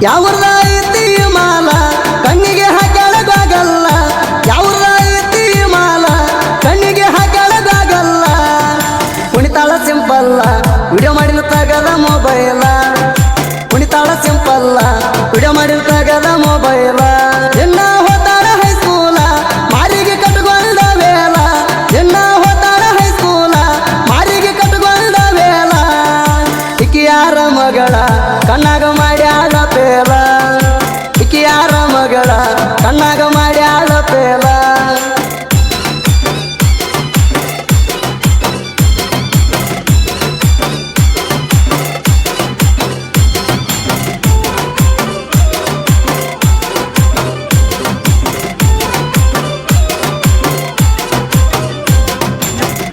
ಯಾವ್ದ ಐತಿ ಮಾಲ ಕಣ್ಣಿಗೆ ಹಾಕಳಗಾಗಲ್ಲ ಯಾವ್ದ ಐತಿ ಮಾಲ ಕಣ್ಣಿಗೆ ಹಾಕಳಗಾಗಲ್ಲ ಕುಣಿತಾಳ ಸಿಂಪಲ್ಲ ವಿಡಿಯೋ ಮಾಡಿನ ತಗದ ಮೊಬೈಲ ಕುಣಿತಾಳ ಸಿಂಪಲ್ಲ ವಿಡಿಯೋ ಮಾಡಿನ ತಗದ ಮೊಬೈಲ ಎನ್ನ ಹೋತಾಳ ಹೈಸ್ಕೂಲ ಮಾರಿಗೆ ಕಟ್ಕೊಂಡ ವೇಲ ಎನ್ನ ಹೋತಾಳ ಹೈಸ್ಕೂಲ ಮಾರಿಗೆ ಕಟ್ಕೊಂಡ ವೇಲ ಇಕಿಯಾರ ಮಗಳ ಕಣ್ಣಾಗ ಮಾಡ್ಯಾಳ ಪೇಲ ಇಕಿಯಾರ ಮಗಳ ಕಣ್ಣಾಗ ಮಾಡ್ಯಾಳ ಪೇಲ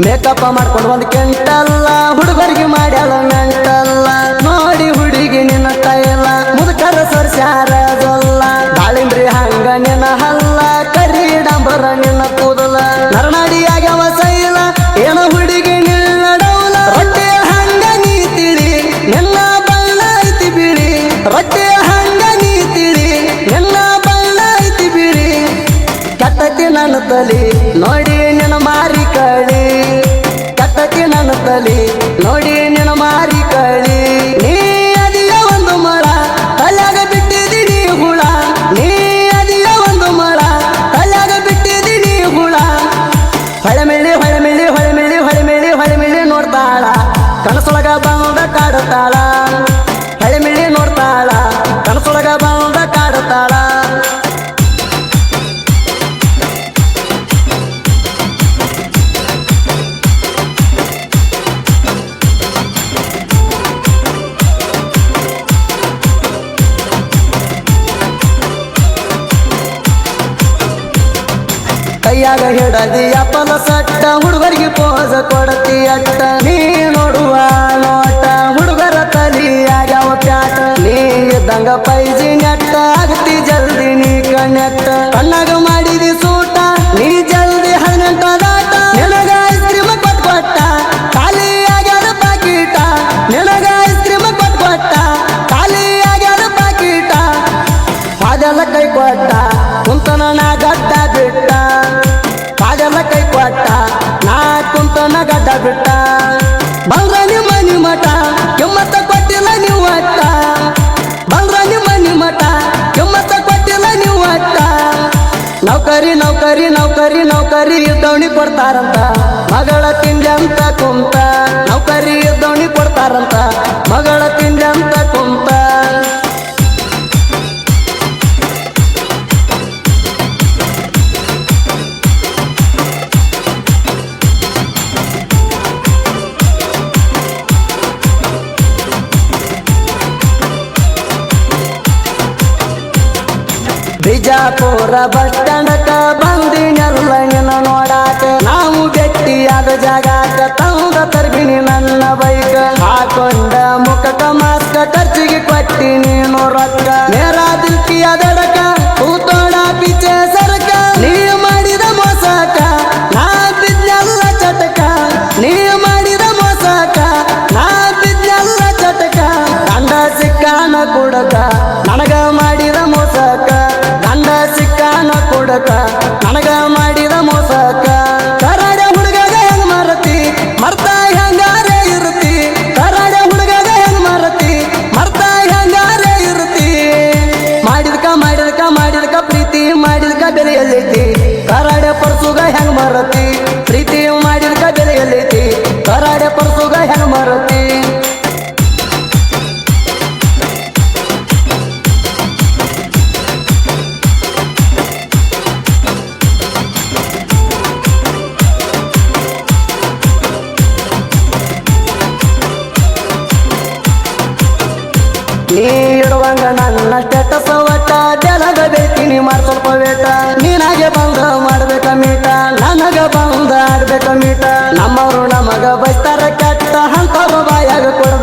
ಮೇಕಪ್ ಮಾಡ್ಕೊಂಡು ಒಂದು ಕೆಂಟಲ್ಲ ಹುಡುಗರಿಗೆ ಮಾಡ್ಯಾಳ ಮೆಂಟಲ್ಲ ನೋಡಿ ಹುಡುಗಿ ನಿನ್ನ ಕೈಲ ಮುದುಕರ ಸರ್ಸ್ಯಾರದಲ್ಲ ದಾಳಿಂಬ್ರಿ ಹಂಗ ನಿನ್ನ ಹಲ್ಲ ಕರಿ ಡಂಬರ ನಿನ್ನ ಕೂದಲ ನರನಾಡಿ ಆಗ್ಯಾವ ಸೈಲ ಏನ ಹುಡುಗಿ ನಿನ್ನ ಡೌಲ ರೊಟ್ಟೆ ಹಂಗ ನೀ ತಿಳಿ ನಿನ್ನ ಬಣ್ಣ ಐತಿ ಬಿಳಿ ರೊಟ್ಟೆ ಹಂಗ ನೀ ತಿಳಿ ನಿನ್ನ ಬಣ್ಣ ಐತಿ ಬಿಳಿ ಕೆಟ್ಟತಿ ನನ್ನ ತಲಿ ನೋಡಿ ನಿನ್ನ ಮಾರಿ ಕಳಿ ಕೆಟ್ಟತಿ ನನ್ನ ತಲಿ ನೋಡಿ ನಿನ್ನ ಮಾರಿ ಕಳಿ ನೀ ಅದಿಯ ಒಂದು ಮಳ ತಲೆಯಾಗ ಬಿಟ್ಟಿದ್ದೀನಿ ಹುಳ ನೀ ಅದಿಯ ಒಂದು ಮಳ ತಲೆಯಾಗ ಬಿಟ್ಟಿದ್ದೀನಿ ಹುಳ ಹೊಳೆಮಿಳಿ ಹೊಳೆಮಿಳಿ ಹೊಳೆಮಿಳಿ ಹೊಳೆಮಿಳಿ ಹೊಳೆಮಿಳಿ ನೋಡ್ತಾಳ ಕನಸೊಳಗ ಬಂದ ಕಾಡುತ್ತಾಳ ಹೊಳೆಮಿಳಿ ನೋಡ್ತಾಳ ಕನಸೊಳಗ ಬಂದ ಕಾಡುತ್ತಾಳ ಕೈಯಾಗ ಹಿಡದಿ ಅಪ್ಪಲ ಸಟ್ಟ ಹುಡುಗರಿಗೆ ಪೋಸ ಕೊಡತಿ ಅಟ್ಟ ನೀ ನೋಡುವ ನೋಟ ಹುಡುಗರ ತಲಿಯಾಗ್ಯಾವ ಪ್ಯಾಟ ನೀ ಇದ್ದಂಗ ಪೈಜಿ ನೆಟ್ಟ ಆಗತಿ ಜಲ್ದಿ ನೀ ಕಣ್ಣೆಟ್ಟ ಕಣ್ಣಾಗ ಮಾಡಿದಿ ಸೂಟ ನೀ ಜಲ್ದಿ 18 ದಾಟ ನಿನಗ ಐಸ್ ಕ್ರೀಮ್ ಕೊಟ್ಟ ಖಾಲಿ ಆಗ್ಯಾದ ಪಾಕೀಟ ನಿನಗ ಐಸ್ ಕ್ರೀಮ್ ಕೊಟ್ಟ ಖಾಲಿ ಆಗ್ಯಾದ ಪಾಕೀಟ ಅದೆಲ್ಲ ಕೈ ಕೊಟ್ಟ ಕುಂತನ ನಾ ಗಡ್ಡ ಬಿಟ್ಟ ಅದೆಲ್ಲ ಕೈ ಕೊಟ್ಟ ನಾ ಕುಂತನ ಗಡ್ಡ ಬಿಟ್ಟ ಬಂದ್ರ ನಿಮ್ಮ ನಿಮಟ ಕೆಮ್ಮತ್ತ ಕೊಟ್ಟಿಲ್ಲ ನೀವು ಅಟ್ಟ ಬಂದ್ರ ನಿಮ್ಮ ನಿಮಟ ಕೆಮ್ಮತ್ತ ಕೊಟ್ಟಿಲ್ಲ ನೀವು ಅಟ್ಟ ನೌಕರಿ ನೌಕರಿ ನೌಕರಿ ನೌಕರಿ ಇದ್ದವಣಿ ಕೊಡ್ತಾರಂತ ಮಗಳ ತಿಂಜಂತ ಕುಂತ ನೌಕರಿ ಇದ್ದವಣಿ ಕೊಡ್ತಾರಂತ ಮಗಳ ತಿಂಜಂತ ಕುಂತ ಬಿಜಾಪುರ ಬಸ್ ಸ್ಟ್ಯಾಂಡಕ ಬಂದಿನೆಲ್ಲ ನಿನ್ನ ನೋಡಾಕ ನಾವು ಗಟ್ಟಿಯಾದ ಜಾಗಾಕ ತಂದ ತರ್ಬಿನಿ ನನ್ನ ಬೈಕ ಹಾಕೊಂಡ ಮುಖಕ ಮಾಸ್ಕ ಖರ್ಚಿಗೆ ಕೊಟ್ಟಿ ನೀನು ರೊಕ್ಕ ನೇರ ದಿಲ್ಕಿಯ ದಡಕ ಕೂತೋಡ ಪಿಚೆ ಸರ್ಕ ನೀ ಮಾಡಿದ ಮೋಸಕ ನಾ ಬಿದ್ನೆಲ್ಲ ಚಟಕ ನೀ ಮಾಡಿದ ಮೋಸಕ ನಾ ಬಿದ್ನೆಲ್ಲ ಚಟಕ ಗಂಡ ಸಿಕ್ಕಾನ ಕುಡಕ ನನಗ ಮಾಡಿದ ಮೋಸಕ ಗಂಡ ಸಿಕ್ಕಾನ ಕುಡಕ ನನಗ ಮಾಡಿದ ಮೋಸಕ ಕರಾಡ ಹುಡುಗಗ ಹೆಂಗ್ ಮರತಿ ಮರ್ತ ಹೆಂಗಾರೆ ಇರುತ್ತಿ ಕರಾಡ ಹುಡುಗಗ ಹೆಂಗ್ ಮರತಿ ಮರ್ತ ಹೆಂಗಾರೆ ಇರುತ್ತಿ ಮಾಡಿದ್ಕ ಮಾಡಿದ್ಕ ಮಾಡಿದ್ಕ ಪ್ರೀತಿ ಮಾಡಿದ್ಕ ಬೆಲೆ ಎಲ್ಲೈತಿ ಕರಾಡ ಪರ್ಸುಗ ಹೆಂಗ್ ಮರತಿ ಪ್ರೀತಿ ಮಾಡಿದ್ಕ ಬೆಲೆ ಎಲ್ಲೈತಿ ಕರಾಡ ಪರ್ಸುಗ ಹೆಂಗ್ ಮರತಿ ನೀ ಇಡುವಂಗ ನನ್ನ ಸ್ಟೇಟಸ್ ಒಟ್ಟ ಜಲದ ಬೇಕಿನಿ ಮಾಡ್ ಸ್ವಲ್ಪ ವೇಟ ನೀನಾಗೆ ಬಂದ ಮಾಡ್ಬೇಕ ಮೀಟ ನನಗ ಬಂದ ಆಡ್ಬೇಕ ಮೀಟ ನಮ್ಮವ್ರು ನಮಗ ಬೈತಾರ ಕೆಟ್ಟ ಅಂತ ಬಾಯಾಗ ಕೊಡ